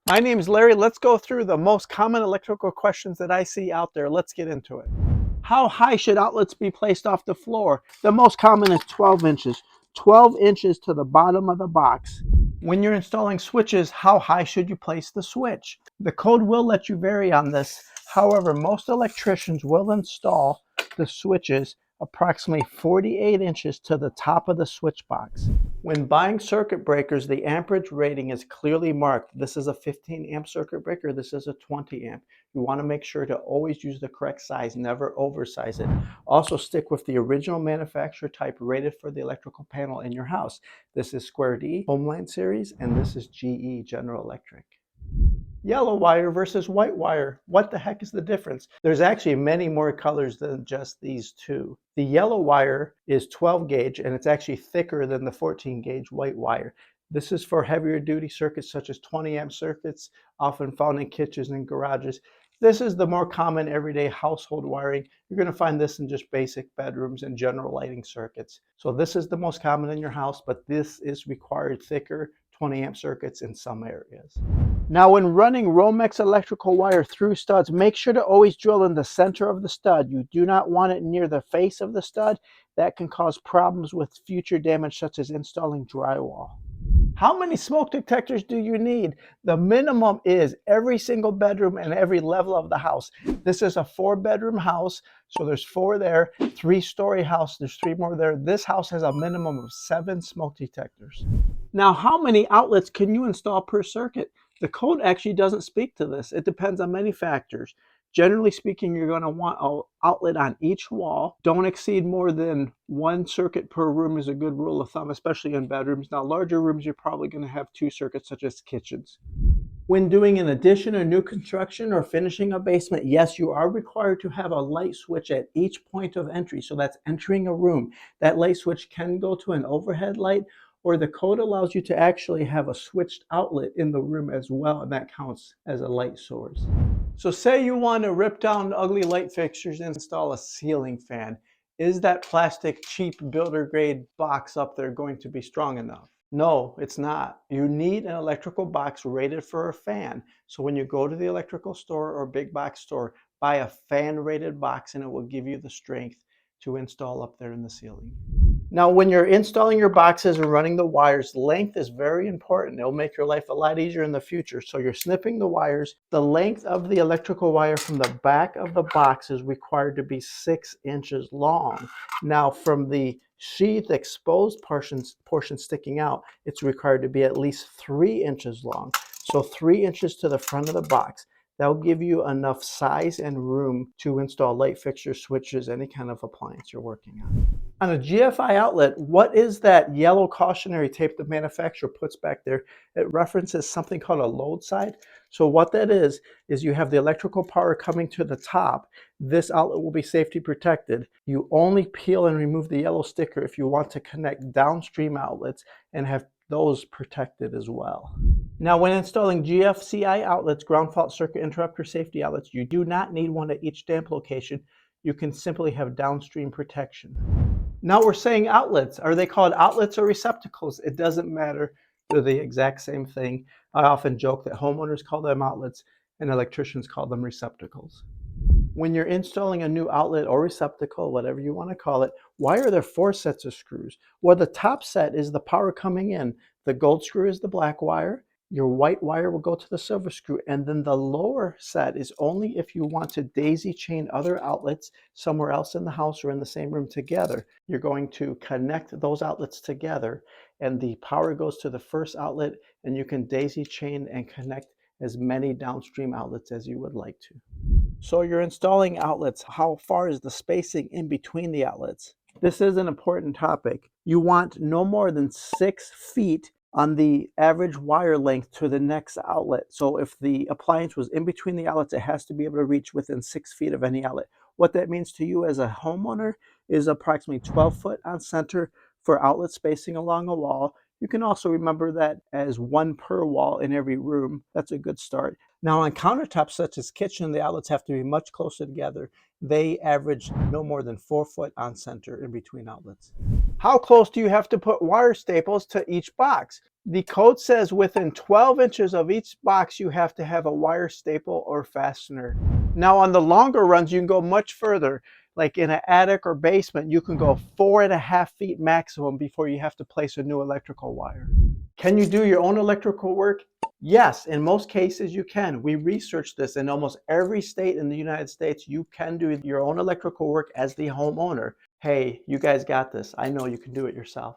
My name's Larry. Let's go through the most common electrical questions that I see out there. Let's get into it. How high should outlets be placed off the floor? The most common is 12 inches. 12 inches to the bottom of the box. When you're installing switches, how high should you place the switch? The code will let you vary on this. However, most electricians will install the switches approximately 48 inches to the top of the switch box. When buying circuit breakers, the amperage rating is clearly marked. This is a 15 amp circuit breaker. This is a 20 amp. You want to make sure to always use the correct size, never oversize it. Also stick with the original manufacturer type rated for the electrical panel in your house. This is Square D, Homeland Series, and this is GE, General Electric. Yellow wire versus white wire. What the heck is the difference? There's actually many more colors than just these two. The yellow wire is 12 gauge and it's actually thicker than the 14 gauge white wire. This is for heavier duty circuits such as 20 amp circuits, often found in kitchens and garages. This is the more common everyday household wiring. You're going to find this in just basic bedrooms and general lighting circuits. So this is the most common in your house, but this is required thicker 20 amp circuits in some areas. Now when running Romex electrical wire through studs, make sure to always drill in the center of the stud. You do not want it near the face of the stud. That can cause problems with future damage such as installing drywall. How many smoke detectors do you need? The minimum is every single bedroom and every level of the house. This is a 4-bedroom house, so there's 4 there. 3-story house, there's 3 more there. This house has a minimum of 7 smoke detectors. Now, how many outlets can you install per circuit? The code actually doesn't speak to this. It depends on many factors. Generally speaking, you're going to want an outlet on each wall. Don't exceed more than 1 circuit per room is a good rule of thumb, especially in bedrooms. Now, larger rooms, you're probably going to have 2 circuits, such as kitchens. When doing an addition or new construction or finishing a basement, yes, you are required to have a light switch at each point of entry. So that's entering a room. That light switch can go to an overhead light, or the code allows you to actually have a switched outlet in the room as well, and that counts as a light source. So say you want to rip down ugly light fixtures and install a ceiling fan. Is that plastic cheap builder grade box up there going to be strong enough? No, it's not. You need an electrical box rated for a fan. So when you go to the electrical store or big box store, buy a fan rated box and it will give you the strength to install up there in the ceiling. Now, when you're installing your boxes and running the wires, length is very important. It'll make your life a lot easier in the future. So you're snipping the wires. The length of the electrical wire from the back of the box is required to be 6 inches long. Now, from the sheath exposed portion sticking out, it's required to be at least 3 inches long. So 3 inches to the front of the box. That'll give you enough size and room to install light fixtures, switches, any kind of appliance you're working on. On a GFI outlet, what is that yellow cautionary tape the manufacturer puts back there? It references something called a load side. So what that is you have the electrical power coming to the top. This outlet will be safety protected. You only peel and remove the yellow sticker if you want to connect downstream outlets and have those protected as well. Now, when installing GFCI outlets, ground fault circuit interrupter safety outlets, you do not need one at each damp location. You can simply have downstream protection. Now we're saying outlets. Are they called outlets or receptacles? It doesn't matter. They're the exact same thing. I often joke that homeowners call them outlets and electricians call them receptacles. When you're installing a new outlet or receptacle, whatever you want to call it, why are there 4 sets of screws? Well, the top set is the power coming in. The gold screw is the black wire. Your white wire will go to the silver screw, and then the lower set is only if you want to daisy chain other outlets somewhere else in the house or in the same room together. You're going to connect those outlets together, and the power goes to the first outlet, and you can daisy chain and connect as many downstream outlets as you would like to. So you're installing outlets. How far is the spacing in between the outlets? This is an important topic. You want no more than 6 feet on the average wire length to the next outlet. So if the appliance was in between the outlets, it has to be able to reach within 6 feet of any outlet. What that means to you as a homeowner is approximately 12 foot on center for outlet spacing along a wall. You can also remember that as 1 per wall in every room. That's a good start. Now on countertops such as kitchen, the outlets have to be much closer together. They average no more than 4 foot on center in between outlets. How close do you have to put wire staples to each box? The code says within 12 inches of each box, you have to have a wire staple or fastener. Now on the longer runs, you can go much further. Like in an attic or basement, you can go 4.5 feet maximum before you have to place a new electrical wire. Can you do your own electrical work? Yes, in most cases you can. We researched this. In almost every state in the United States, you can do your own electrical work as the homeowner. Hey, you guys got this. I know you can do it yourself.